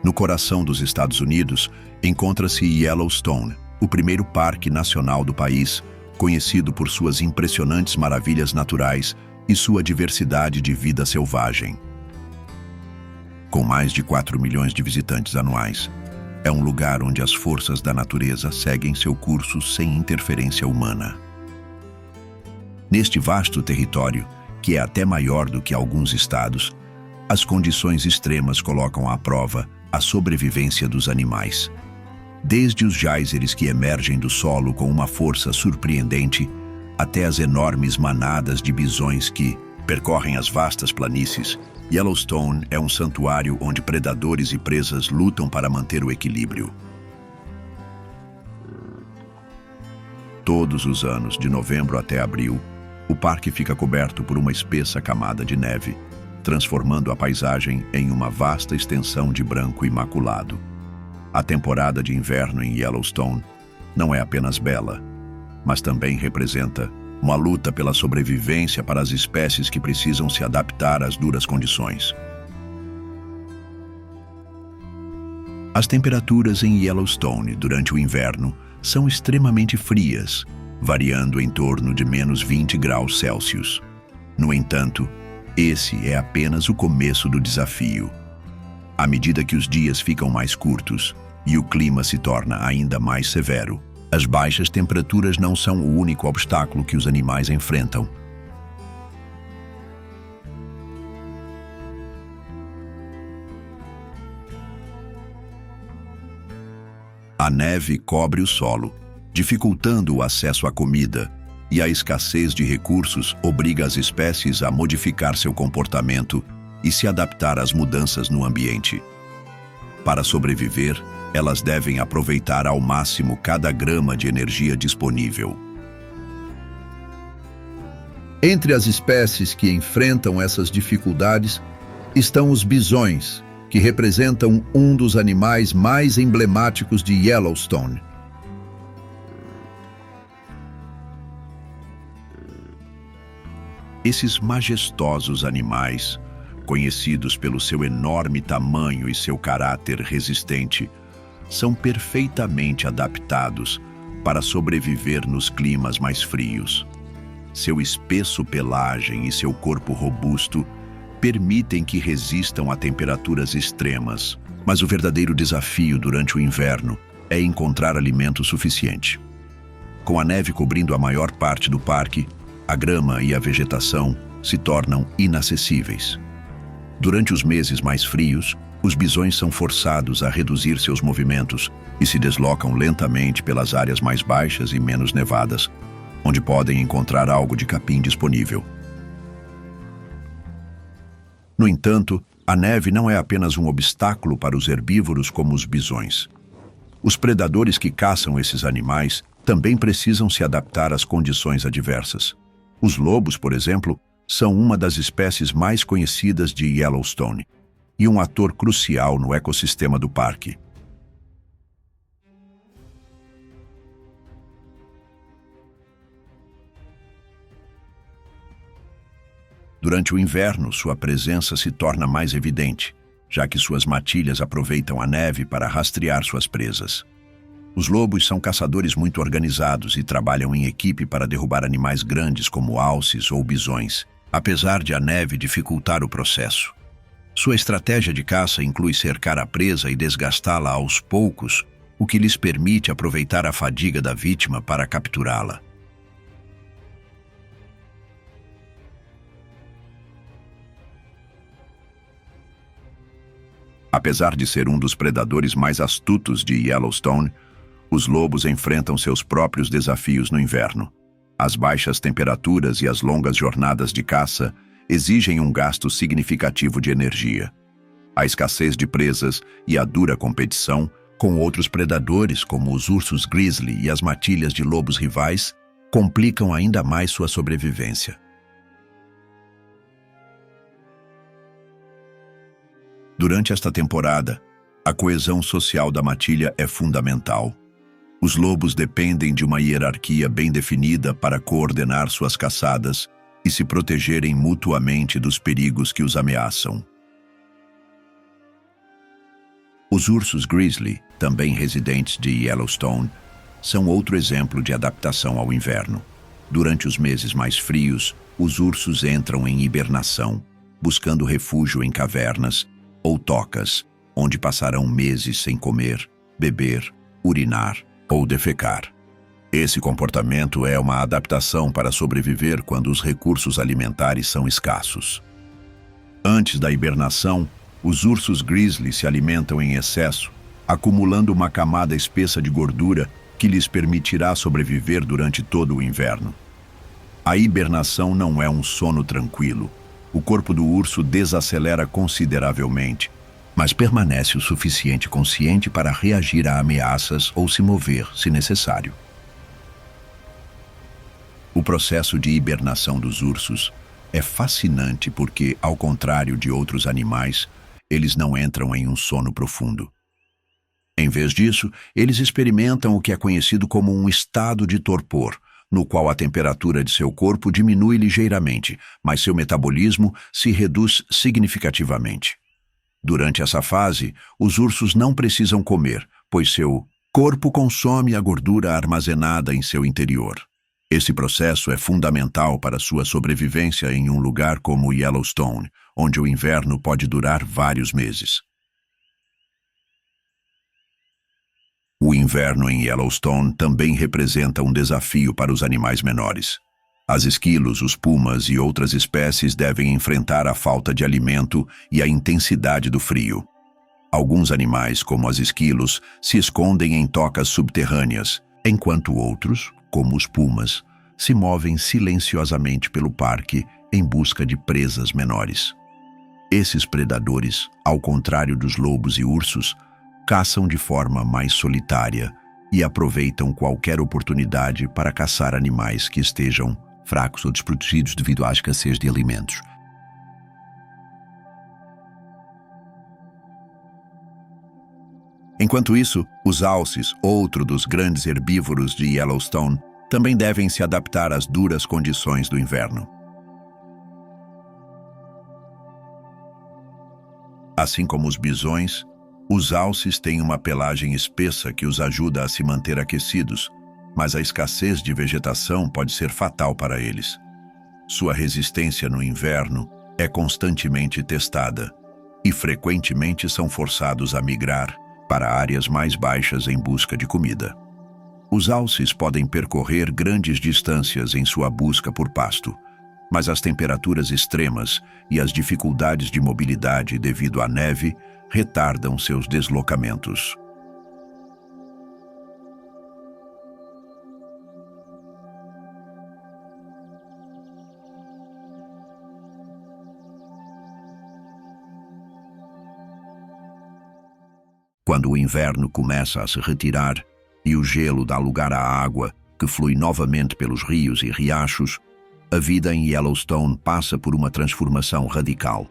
No coração dos Estados Unidos, encontra-se Yellowstone, o primeiro parque nacional do país, conhecido por suas impressionantes maravilhas naturais e sua diversidade de vida selvagem. Com mais de 4 milhões de visitantes anuais, é um lugar onde as forças da natureza seguem seu curso sem interferência humana. Neste vasto território, que é até maior do que alguns estados, as condições extremas colocam à prova a sobrevivência dos animais. Desde os geysers que emergem do solo com uma força surpreendente, até as enormes manadas de bisões que percorrem as vastas planícies, Yellowstone é um santuário onde predadores e presas lutam para manter o equilíbrio. Todos os anos, de novembro até abril, o parque fica coberto por uma espessa camada de neve, transformando a paisagem em uma vasta extensão de branco imaculado. A temporada de inverno em Yellowstone não é apenas bela, mas também representa uma luta pela sobrevivência para as espécies que precisam se adaptar às duras condições. As temperaturas em Yellowstone durante o inverno são extremamente frias, variando em torno de menos 20 graus Celsius. No entanto, esse é apenas o começo do desafio. À medida que os dias ficam mais curtos e o clima se torna ainda mais severo, as baixas temperaturas não são o único obstáculo que os animais enfrentam. A neve cobre o solo, dificultando o acesso à comida, e a escassez de recursos obriga as espécies a modificar seu comportamento e se adaptar às mudanças no ambiente. Para sobreviver, elas devem aproveitar ao máximo cada grama de energia disponível. Entre as espécies que enfrentam essas dificuldades estão os bisões, que representam um dos animais mais emblemáticos de Yellowstone. Esses majestosos animais, conhecidos pelo seu enorme tamanho e seu caráter resistente, são perfeitamente adaptados para sobreviver nos climas mais frios. Seu espesso pelagem e seu corpo robusto permitem que resistam a temperaturas extremas, mas o verdadeiro desafio durante o inverno é encontrar alimento suficiente. Com a neve cobrindo a maior parte do parque, a grama e a vegetação se tornam inacessíveis. Durante os meses mais frios, os bisões são forçados a reduzir seus movimentos e se deslocam lentamente pelas áreas mais baixas e menos nevadas, onde podem encontrar algo de capim disponível. No entanto, a neve não é apenas um obstáculo para os herbívoros como os bisões. Os predadores que caçam esses animais também precisam se adaptar às condições adversas. Os lobos, por exemplo, são uma das espécies mais conhecidas de Yellowstone e um ator crucial no ecossistema do parque. Durante o inverno, sua presença se torna mais evidente, já que suas matilhas aproveitam a neve para rastrear suas presas. Os lobos são caçadores muito organizados e trabalham em equipe para derrubar animais grandes como alces ou bisões, apesar de a neve dificultar o processo. Sua estratégia de caça inclui cercar a presa e desgastá-la aos poucos, o que lhes permite aproveitar a fadiga da vítima para capturá-la. Apesar de ser um dos predadores mais astutos de Yellowstone, os lobos enfrentam seus próprios desafios no inverno. As baixas temperaturas e as longas jornadas de caça exigem um gasto significativo de energia. A escassez de presas e a dura competição com outros predadores, como os ursos grizzly e as matilhas de lobos rivais, complicam ainda mais sua sobrevivência. Durante esta temporada, a coesão social da matilha é fundamental. Os lobos dependem de uma hierarquia bem definida para coordenar suas caçadas e se protegerem mutuamente dos perigos que os ameaçam. Os ursos grizzly, também residentes de Yellowstone, são outro exemplo de adaptação ao inverno. Durante os meses mais frios, os ursos entram em hibernação, buscando refúgio em cavernas ou tocas, onde passarão meses sem comer, beber, urinar ou defecar. Esse comportamento é uma adaptação para sobreviver quando os recursos alimentares são escassos. Antes da hibernação, os ursos grizzly se alimentam em excesso, acumulando uma camada espessa de gordura que lhes permitirá sobreviver durante todo o inverno. A hibernação não é um sono tranquilo. O corpo do urso desacelera consideravelmente, mas permanece o suficiente consciente para reagir a ameaças ou se mover, se necessário. O processo de hibernação dos ursos é fascinante porque, ao contrário de outros animais, eles não entram em um sono profundo. Em vez disso, eles experimentam o que é conhecido como um estado de torpor, no qual a temperatura de seu corpo diminui ligeiramente, mas seu metabolismo se reduz significativamente. Durante essa fase, os ursos não precisam comer, pois seu corpo consome a gordura armazenada em seu interior. Esse processo é fundamental para sua sobrevivência em um lugar como Yellowstone, onde o inverno pode durar vários meses. O inverno em Yellowstone também representa um desafio para os animais menores. As esquilos, os pumas e outras espécies devem enfrentar a falta de alimento e a intensidade do frio. Alguns animais, como as esquilos, se escondem em tocas subterrâneas, enquanto outros, como os pumas, se movem silenciosamente pelo parque em busca de presas menores. Esses predadores, ao contrário dos lobos e ursos, caçam de forma mais solitária e aproveitam qualquer oportunidade para caçar animais que estejam fracos ou desprotegidos devido à escassez de alimentos. Enquanto isso, os alces, outro dos grandes herbívoros de Yellowstone, também devem se adaptar às duras condições do inverno. Assim como os bisões, os alces têm uma pelagem espessa que os ajuda a se manter aquecidos, mas a escassez de vegetação pode ser fatal para eles. Sua resistência no inverno é constantemente testada e frequentemente são forçados a migrar para áreas mais baixas em busca de comida. Os alces podem percorrer grandes distâncias em sua busca por pasto, mas as temperaturas extremas e as dificuldades de mobilidade devido à neve retardam seus deslocamentos. Quando o inverno começa a se retirar e o gelo dá lugar à água, que flui novamente pelos rios e riachos, a vida em Yellowstone passa por uma transformação radical.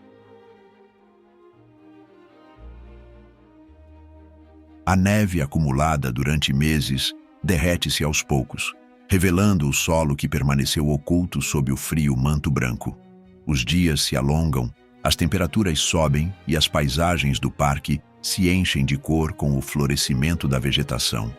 A neve acumulada durante meses derrete-se aos poucos, revelando o solo que permaneceu oculto sob o frio manto branco. Os dias se alongam, as temperaturas sobem e as paisagens do parque se enchem de cor com o florescimento da vegetação.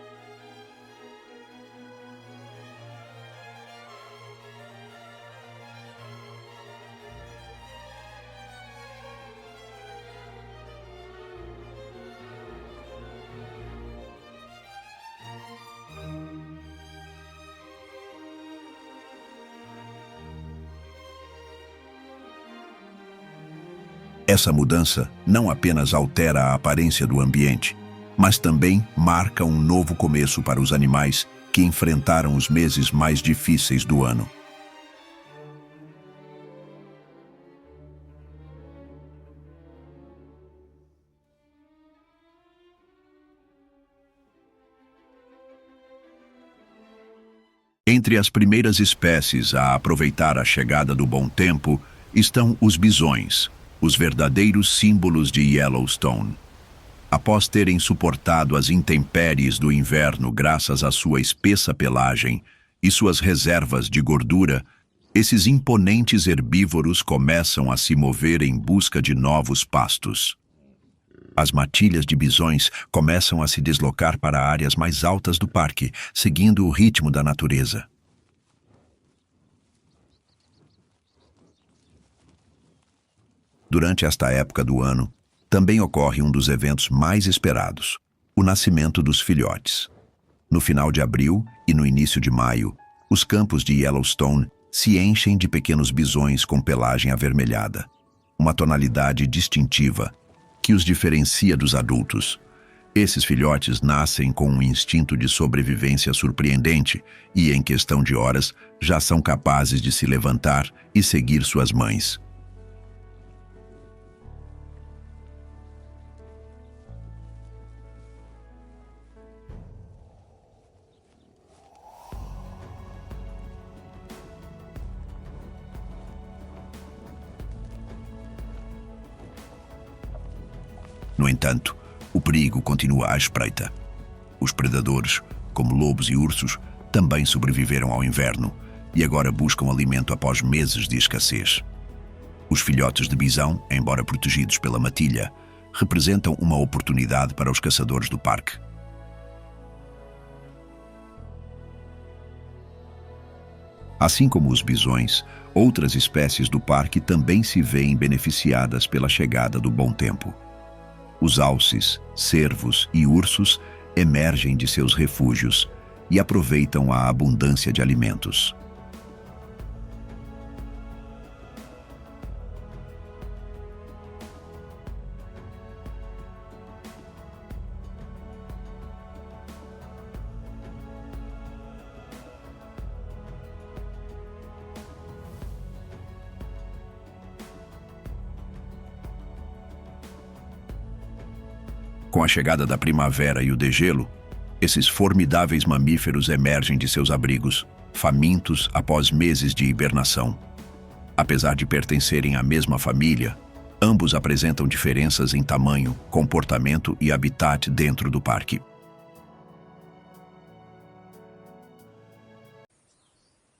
Essa mudança não apenas altera a aparência do ambiente, mas também marca um novo começo para os animais que enfrentaram os meses mais difíceis do ano. Entre as primeiras espécies a aproveitar a chegada do bom tempo estão os bisões, os verdadeiros símbolos de Yellowstone. Após terem suportado as intempéries do inverno graças à sua espessa pelagem e suas reservas de gordura, esses imponentes herbívoros começam a se mover em busca de novos pastos. As matilhas de bisões começam a se deslocar para áreas mais altas do parque, seguindo o ritmo da natureza. Durante esta época do ano, também ocorre um dos eventos mais esperados, o nascimento dos filhotes. No final de abril e no início de maio, os campos de Yellowstone se enchem de pequenos bisões com pelagem avermelhada, uma tonalidade distintiva que os diferencia dos adultos. Esses filhotes nascem com um instinto de sobrevivência surpreendente e, em questão de horas, já são capazes de se levantar e seguir suas mães. No entanto, o perigo continua à espreita. Os predadores, como lobos e ursos, também sobreviveram ao inverno e agora buscam alimento após meses de escassez. Os filhotes de bisão, embora protegidos pela matilha, representam uma oportunidade para os caçadores do parque. Assim como os bisões, outras espécies do parque também se veem beneficiadas pela chegada do bom tempo. Os alces, cervos e ursos emergem de seus refúgios e aproveitam a abundância de alimentos. Com a chegada da primavera e o degelo, esses formidáveis mamíferos emergem de seus abrigos, famintos após meses de hibernação. Apesar de pertencerem à mesma família, ambos apresentam diferenças em tamanho, comportamento e habitat dentro do parque.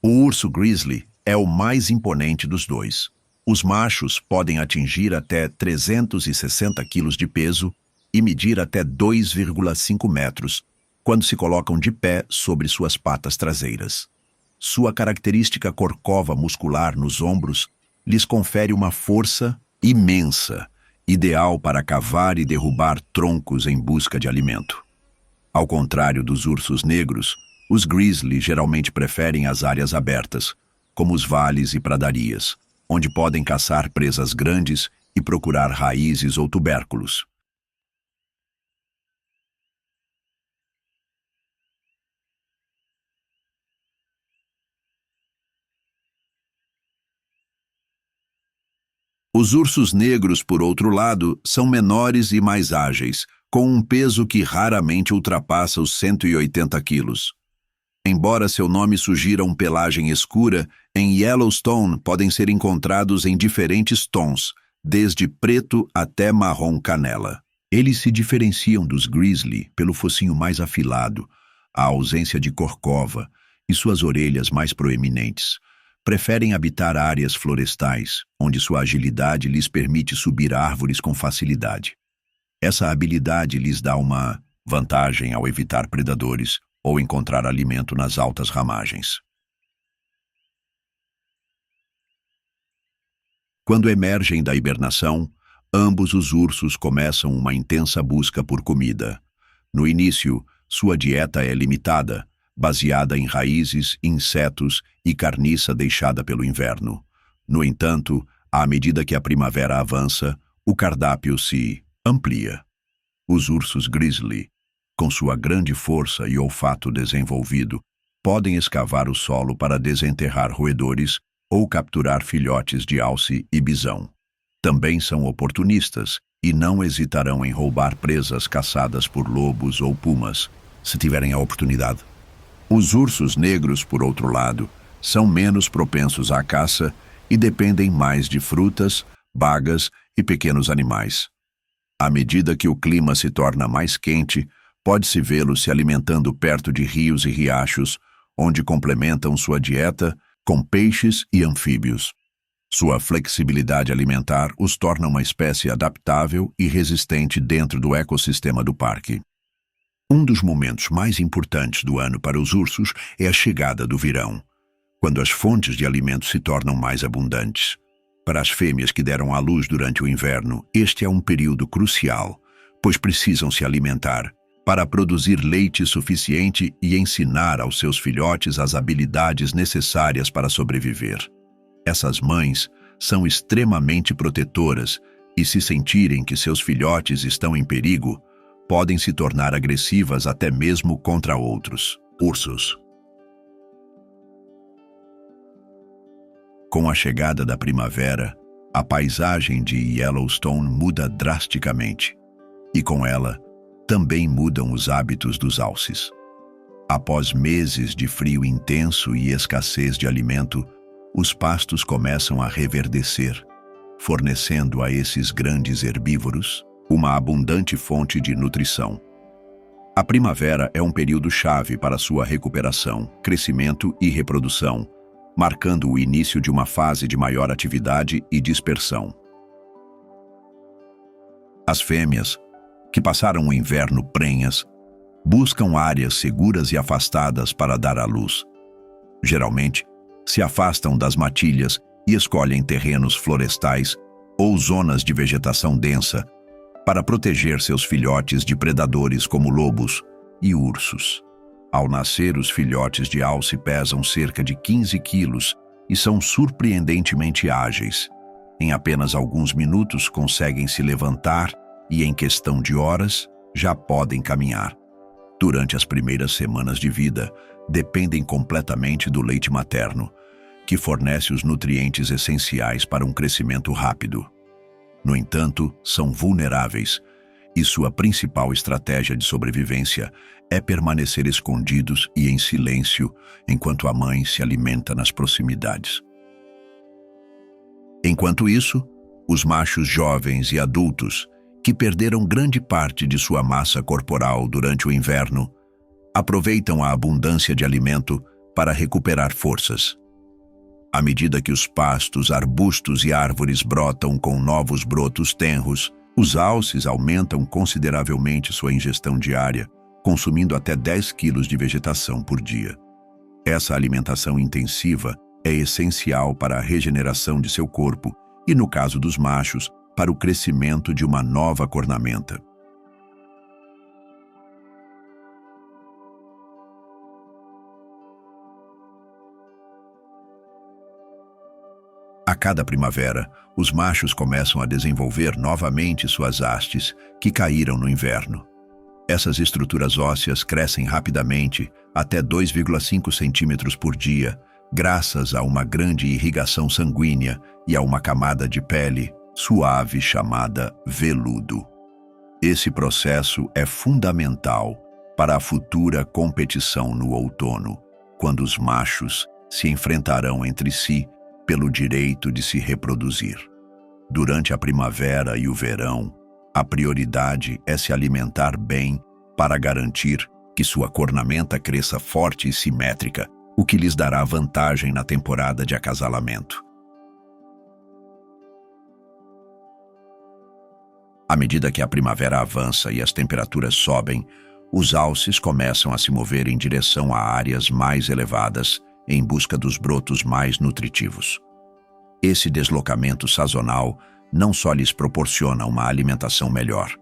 O urso grizzly é o mais imponente dos dois. Os machos podem atingir até 360 quilos de peso e medir até 2,5 metros, quando se colocam de pé sobre suas patas traseiras. Sua característica corcova muscular nos ombros lhes confere uma força imensa, ideal para cavar e derrubar troncos em busca de alimento. Ao contrário dos ursos negros, os grizzly geralmente preferem as áreas abertas, como os vales e pradarias, onde podem caçar presas grandes e procurar raízes ou tubérculos. Os ursos negros, por outro lado, são menores e mais ágeis, com um peso que raramente ultrapassa os 180 quilos. Embora seu nome sugira pelagem escura, em Yellowstone podem ser encontrados em diferentes tons, desde preto até marrom canela. Eles se diferenciam dos grizzly pelo focinho mais afilado, a ausência de corcova e suas orelhas mais proeminentes. Preferem habitar áreas florestais, onde sua agilidade lhes permite subir árvores com facilidade. Essa habilidade lhes dá uma vantagem ao evitar predadores ou encontrar alimento nas altas ramagens. Quando emergem da hibernação, ambos os ursos começam uma intensa busca por comida. No início, sua dieta é limitada, baseada em raízes, insetos e carniça deixada pelo inverno. No entanto, à medida que a primavera avança, o cardápio se amplia. Os ursos grizzly, com sua grande força e olfato desenvolvido, podem escavar o solo para desenterrar roedores ou capturar filhotes de alce e bisão. Também são oportunistas e não hesitarão em roubar presas caçadas por lobos ou pumas, se tiverem a oportunidade. Os ursos negros, por outro lado, são menos propensos à caça e dependem mais de frutas, bagas e pequenos animais. À medida que o clima se torna mais quente, pode-se vê-los se alimentando perto de rios e riachos, onde complementam sua dieta com peixes e anfíbios. Sua flexibilidade alimentar os torna uma espécie adaptável e resistente dentro do ecossistema do parque. Um dos momentos mais importantes do ano para os ursos é a chegada do verão, quando as fontes de alimento se tornam mais abundantes. Para as fêmeas que deram à luz durante o inverno, este é um período crucial, pois precisam se alimentar para produzir leite suficiente e ensinar aos seus filhotes as habilidades necessárias para sobreviver. Essas mães são extremamente protetoras e, se sentirem que seus filhotes estão em perigo, podem se tornar agressivas até mesmo contra outros ursos. Com a chegada da primavera, a paisagem de Yellowstone muda drasticamente, e com ela, também mudam os hábitos dos alces. Após meses de frio intenso e escassez de alimento, os pastos começam a reverdecer, fornecendo a esses grandes herbívoros uma abundante fonte de nutrição. A primavera é um período chave para sua recuperação, crescimento e reprodução, marcando o início de uma fase de maior atividade e dispersão. As fêmeas, que passaram o inverno prenhas, buscam áreas seguras e afastadas para dar à luz. Geralmente, se afastam das matilhas e escolhem terrenos florestais ou zonas de vegetação densa para proteger seus filhotes de predadores como lobos e ursos. Ao nascer, os filhotes de alce pesam cerca de 15 quilos e são surpreendentemente ágeis. Em apenas alguns minutos conseguem se levantar e, em questão de horas, já podem caminhar. Durante as primeiras semanas de vida, dependem completamente do leite materno, que fornece os nutrientes essenciais para um crescimento rápido. No entanto, são vulneráveis, e sua principal estratégia de sobrevivência é permanecer escondidos e em silêncio enquanto a mãe se alimenta nas proximidades. Enquanto isso, os machos jovens e adultos, que perderam grande parte de sua massa corporal durante o inverno, aproveitam a abundância de alimento para recuperar forças. À medida que os pastos, arbustos e árvores brotam com novos brotos tenros, os alces aumentam consideravelmente sua ingestão diária, consumindo até 10 quilos de vegetação por dia. Essa alimentação intensiva é essencial para a regeneração de seu corpo e, no caso dos machos, para o crescimento de uma nova cornamenta. A cada primavera, os machos começam a desenvolver novamente suas hastes, que caíram no inverno. Essas estruturas ósseas crescem rapidamente, até 2,5 centímetros por dia, graças a uma grande irrigação sanguínea e a uma camada de pele suave chamada veludo. Esse processo é fundamental para a futura competição no outono, quando os machos se enfrentarão entre si pelo direito de se reproduzir. Durante a primavera e o verão, a prioridade é se alimentar bem para garantir que sua cornamenta cresça forte e simétrica, o que lhes dará vantagem na temporada de acasalamento. À medida que a primavera avança e as temperaturas sobem, os alces começam a se mover em direção a áreas mais elevadas, em busca dos brotos mais nutritivos. Esse deslocamento sazonal não só lhes proporciona uma alimentação melhor,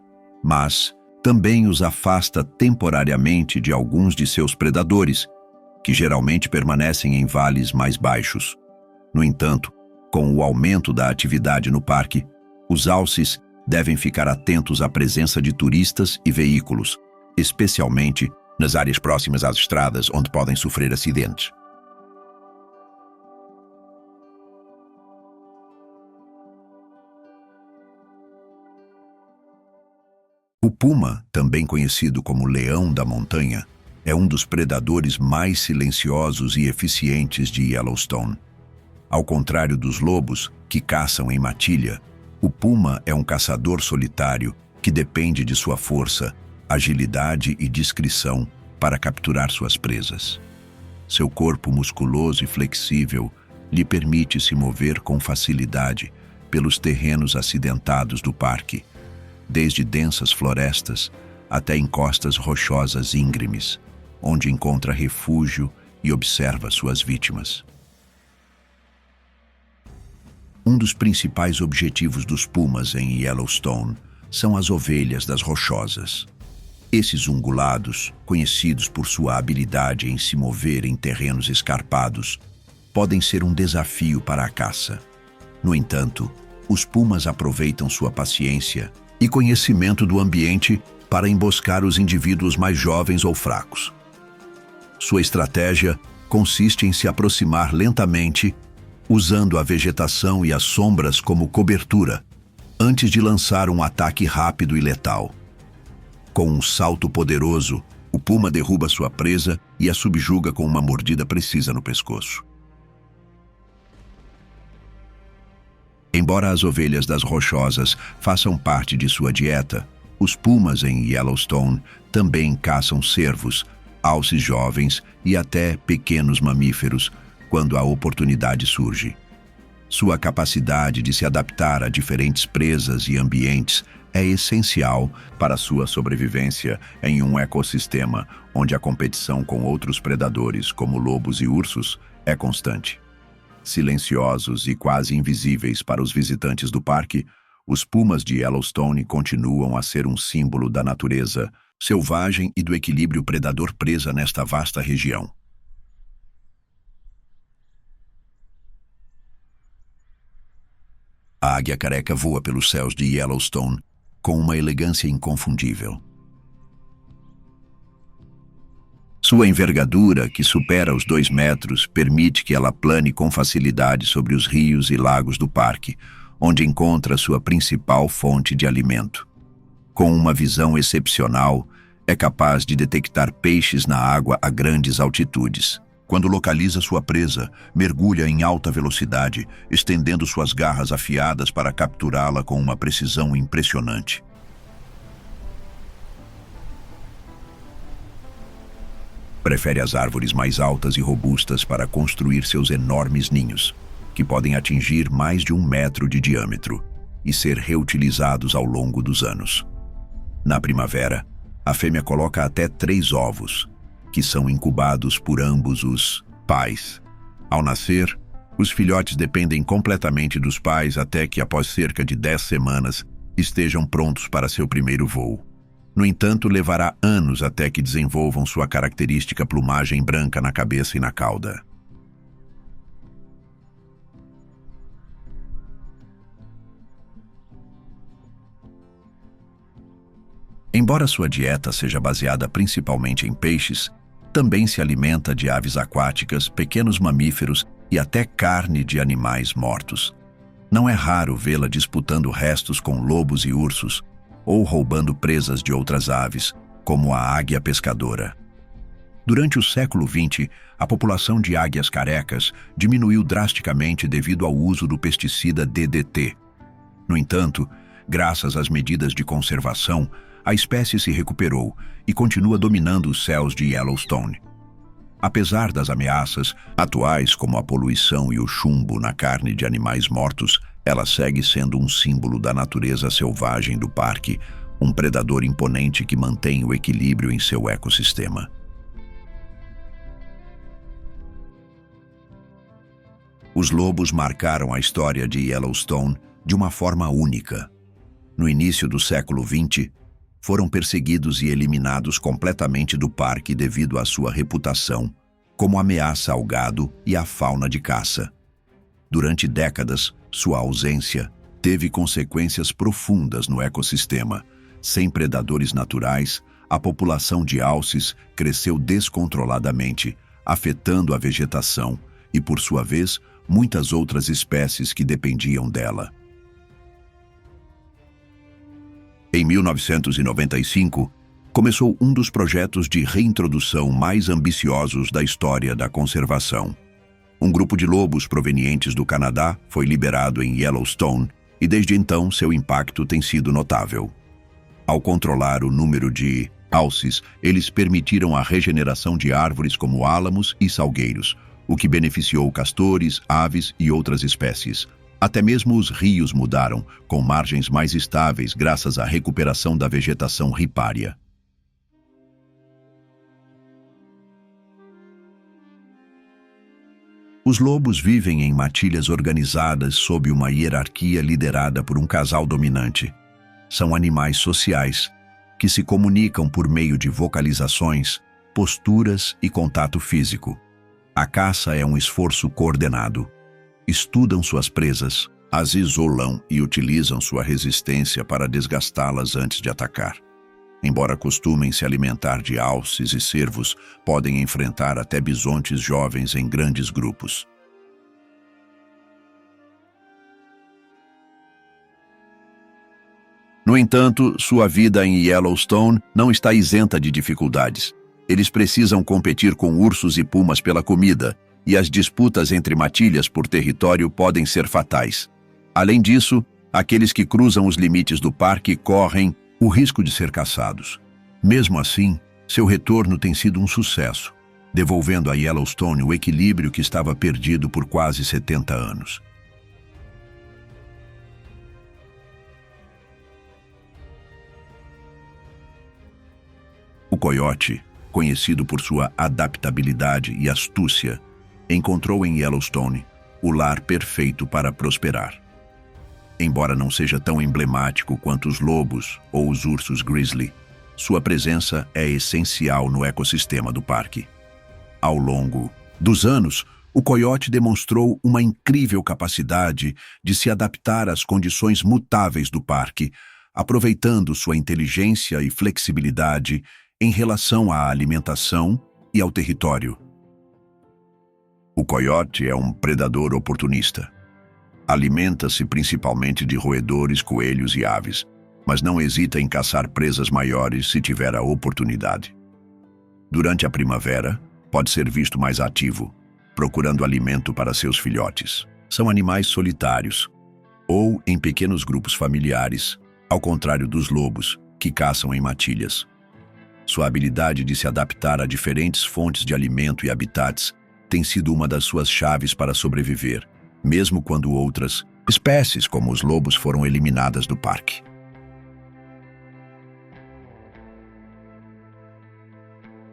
mas também os afasta temporariamente de alguns de seus predadores, que geralmente permanecem em vales mais baixos. No entanto, com o aumento da atividade no parque, os alces devem ficar atentos à presença de turistas e veículos, especialmente nas áreas próximas às estradas onde podem sofrer acidentes. O puma, também conhecido como leão da montanha, é um dos predadores mais silenciosos e eficientes de Yellowstone. Ao contrário dos lobos, que caçam em matilha, o puma é um caçador solitário que depende de sua força, agilidade e discrição para capturar suas presas. Seu corpo musculoso e flexível lhe permite se mover com facilidade pelos terrenos acidentados do parque, desde densas florestas até encostas rochosas íngremes, onde encontra refúgio e observa suas vítimas. Um dos principais objetivos dos pumas em Yellowstone são as ovelhas das rochosas. Esses ungulados, conhecidos por sua habilidade em se mover em terrenos escarpados, podem ser um desafio para a caça. No entanto, os pumas aproveitam sua paciência e conhecimento do ambiente para emboscar os indivíduos mais jovens ou fracos. Sua estratégia consiste em se aproximar lentamente, usando a vegetação e as sombras como cobertura, antes de lançar um ataque rápido e letal. Com um salto poderoso, o puma derruba sua presa e a subjuga com uma mordida precisa no pescoço. Embora as ovelhas das rochosas façam parte de sua dieta, os pumas em Yellowstone também caçam cervos, alces jovens e até pequenos mamíferos quando a oportunidade surge. Sua capacidade de se adaptar a diferentes presas e ambientes é essencial para sua sobrevivência em um ecossistema onde a competição com outros predadores, como lobos e ursos, é constante. Silenciosos e quase invisíveis para os visitantes do parque, os pumas de Yellowstone continuam a ser um símbolo da natureza selvagem e do equilíbrio predador-presa nesta vasta região. A águia careca voa pelos céus de Yellowstone com uma elegância inconfundível. Sua envergadura, que supera os 2 metros, permite que ela plane com facilidade sobre os rios e lagos do parque, onde encontra sua principal fonte de alimento. Com uma visão excepcional, é capaz de detectar peixes na água a grandes altitudes. Quando localiza sua presa, mergulha em alta velocidade, estendendo suas garras afiadas para capturá-la com uma precisão impressionante. Prefere as árvores mais altas e robustas para construir seus enormes ninhos, que podem atingir mais de 1 metro de diâmetro e ser reutilizados ao longo dos anos. Na primavera, a fêmea coloca até 3 ovos, que são incubados por ambos os pais. Ao nascer, os filhotes dependem completamente dos pais até que, após cerca de 10 semanas, estejam prontos para seu primeiro voo. No entanto, levará anos até que desenvolvam sua característica plumagem branca na cabeça e na cauda. Embora sua dieta seja baseada principalmente em peixes, também se alimenta de aves aquáticas, pequenos mamíferos e até carne de animais mortos. Não é raro vê-la disputando restos com lobos e ursos, ou roubando presas de outras aves, como a águia pescadora. Durante o século XX, a população de águias carecas diminuiu drasticamente devido ao uso do pesticida DDT. No entanto, graças às medidas de conservação, a espécie se recuperou e continua dominando os céus de Yellowstone. Apesar das ameaças atuais, como a poluição e o chumbo na carne de animais mortos, ela segue sendo um símbolo da natureza selvagem do parque, um predador imponente que mantém o equilíbrio em seu ecossistema. Os lobos marcaram a história de Yellowstone de uma forma única. No início do século XX, foram perseguidos e eliminados completamente do parque devido à sua reputação como ameaça ao gado e à fauna de caça. Durante décadas, sua ausência teve consequências profundas no ecossistema. Sem predadores naturais, a população de alces cresceu descontroladamente, afetando a vegetação e, por sua vez, muitas outras espécies que dependiam dela. Em 1995, começou um dos projetos de reintrodução mais ambiciosos da história da conservação. Um grupo de lobos provenientes do Canadá foi liberado em Yellowstone e desde então seu impacto tem sido notável. Ao controlar o número de alces, eles permitiram a regeneração de árvores como álamos e salgueiros, o que beneficiou castores, aves e outras espécies. Até mesmo os rios mudaram, com margens mais estáveis graças à recuperação da vegetação ripária. Os lobos vivem em matilhas organizadas sob uma hierarquia liderada por um casal dominante. São animais sociais, que se comunicam por meio de vocalizações, posturas e contato físico. A caça é um esforço coordenado. Estudam suas presas, as isolam e utilizam sua resistência para desgastá-las antes de atacar. Embora costumem se alimentar de alces e cervos, podem enfrentar até bisontes jovens em grandes grupos. No entanto, sua vida em Yellowstone não está isenta de dificuldades. Eles precisam competir com ursos e pumas pela comida, e as disputas entre matilhas por território podem ser fatais. Além disso, aqueles que cruzam os limites do parque correm o risco de ser caçados. Mesmo assim, seu retorno tem sido um sucesso, devolvendo a Yellowstone o equilíbrio que estava perdido por quase 70 anos. O coiote, conhecido por sua adaptabilidade e astúcia, encontrou em Yellowstone o lar perfeito para prosperar. Embora não seja tão emblemático quanto os lobos ou os ursos grizzly, sua presença é essencial no ecossistema do parque. Ao longo dos anos, o coiote demonstrou uma incrível capacidade de se adaptar às condições mutáveis do parque, aproveitando sua inteligência e flexibilidade em relação à alimentação e ao território. O coiote é um predador oportunista. Alimenta-se principalmente de roedores, coelhos e aves, mas não hesita em caçar presas maiores se tiver a oportunidade. Durante a primavera, pode ser visto mais ativo, procurando alimento para seus filhotes. São animais solitários, ou em pequenos grupos familiares, ao contrário dos lobos, que caçam em matilhas. Sua habilidade de se adaptar a diferentes fontes de alimento e habitats tem sido uma das suas chaves para sobreviver, mesmo quando outras espécies, como os lobos, foram eliminadas do parque.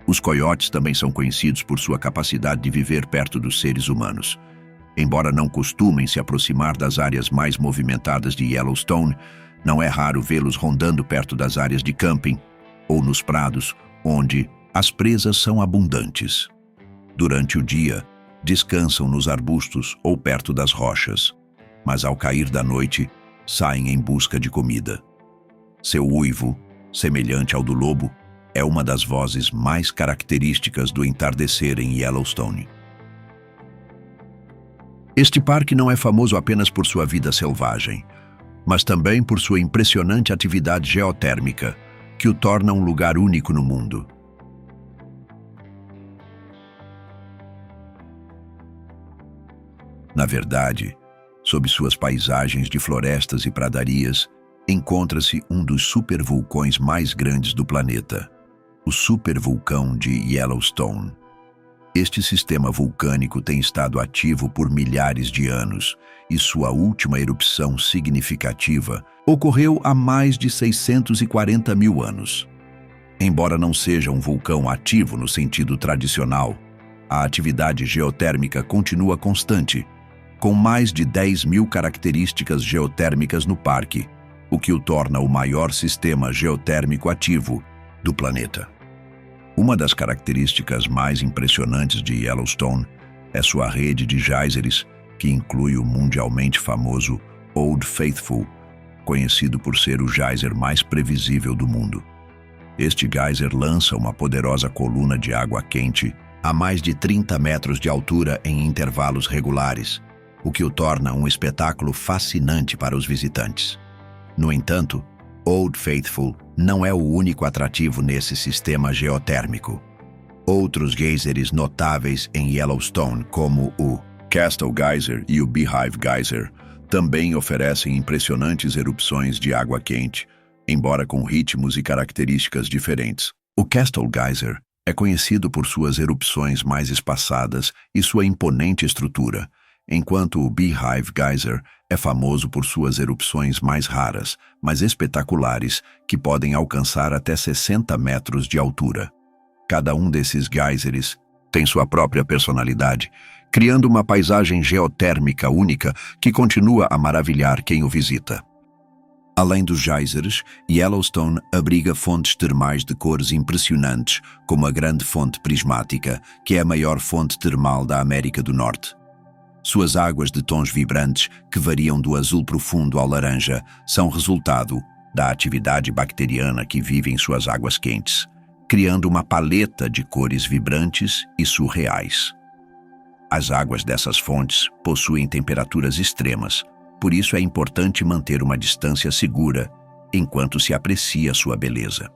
Os coiotes também são conhecidos por sua capacidade de viver perto dos seres humanos. Embora não costumem se aproximar das áreas mais movimentadas de Yellowstone, não é raro vê-los rondando perto das áreas de camping ou nos prados, onde as presas são abundantes. Durante o dia, descansam nos arbustos ou perto das rochas, mas ao cair da noite, saem em busca de comida. Seu uivo, semelhante ao do lobo, é uma das vozes mais características do entardecer em Yellowstone. Este parque não é famoso apenas por sua vida selvagem, mas também por sua impressionante atividade geotérmica, que o torna um lugar único no mundo. Na verdade, sob suas paisagens de florestas e pradarias, encontra-se um dos supervulcões mais grandes do planeta, o supervulcão de Yellowstone. Este sistema vulcânico tem estado ativo por milhares de anos e sua última erupção significativa ocorreu há mais de 640 mil anos. Embora não seja um vulcão ativo no sentido tradicional, a atividade geotérmica continua constante, com mais de 10 mil características geotérmicas no parque, o que o torna o maior sistema geotérmico ativo do planeta. Uma das características mais impressionantes de Yellowstone é sua rede de geysers, que inclui o mundialmente famoso Old Faithful, conhecido por ser o geyser mais previsível do mundo. Este geyser lança uma poderosa coluna de água quente a mais de 30 metros de altura em intervalos regulares, o que o torna um espetáculo fascinante para os visitantes. No entanto, Old Faithful não é o único atrativo nesse sistema geotérmico. Outros geysers notáveis em Yellowstone, como o Castle Geyser e o Beehive Geyser, também oferecem impressionantes erupções de água quente, embora com ritmos e características diferentes. O Castle Geyser É conhecido por suas erupções mais espaçadas e sua imponente estrutura, enquanto o Beehive Geyser é famoso por suas erupções mais raras, mas espetaculares, que podem alcançar até 60 metros de altura. Cada um desses geysers tem sua própria personalidade, criando uma paisagem geotérmica única que continua a maravilhar quem o visita. Além dos geysers, Yellowstone abriga fontes termais de cores impressionantes, como a Grande Fonte Prismática, que é a maior fonte termal da América do Norte. Suas águas de tons vibrantes, que variam do azul profundo ao laranja, são resultado da atividade bacteriana que vive em suas águas quentes, criando uma paleta de cores vibrantes e surreais. As águas dessas fontes possuem temperaturas extremas, por isso é importante manter uma distância segura enquanto se aprecia sua beleza.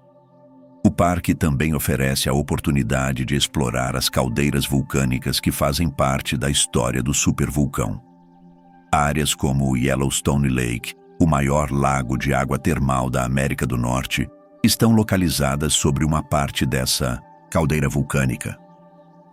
O parque também oferece a oportunidade de explorar as caldeiras vulcânicas que fazem parte da história do supervulcão. Áreas como o Yellowstone Lake, o maior lago de água termal da América do Norte, estão localizadas sobre uma parte dessa caldeira vulcânica.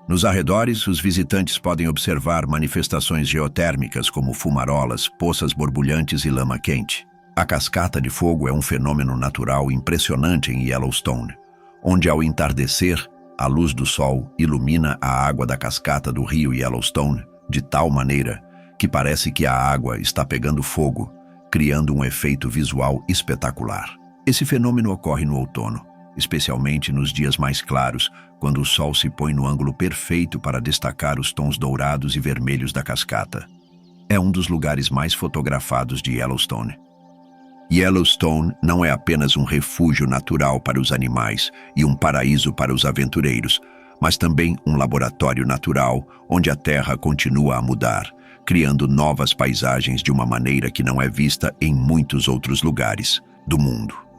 Nos arredores, os visitantes podem observar manifestações geotérmicas como fumarolas, poças borbulhantes e lama quente. A cascata de fogo é um fenômeno natural impressionante em Yellowstone, onde ao entardecer, a luz do sol ilumina a água da cascata do rio Yellowstone de tal maneira que parece que a água está pegando fogo, criando um efeito visual espetacular. Esse fenômeno ocorre no outono, especialmente nos dias mais claros, quando o sol se põe no ângulo perfeito para destacar os tons dourados e vermelhos da cascata. É um dos lugares mais fotografados de Yellowstone. Yellowstone não é apenas um refúgio natural para os animais e um paraíso para os aventureiros, mas também um laboratório natural onde a Terra continua a mudar, criando novas paisagens de uma maneira que não é vista em muitos outros lugares do mundo.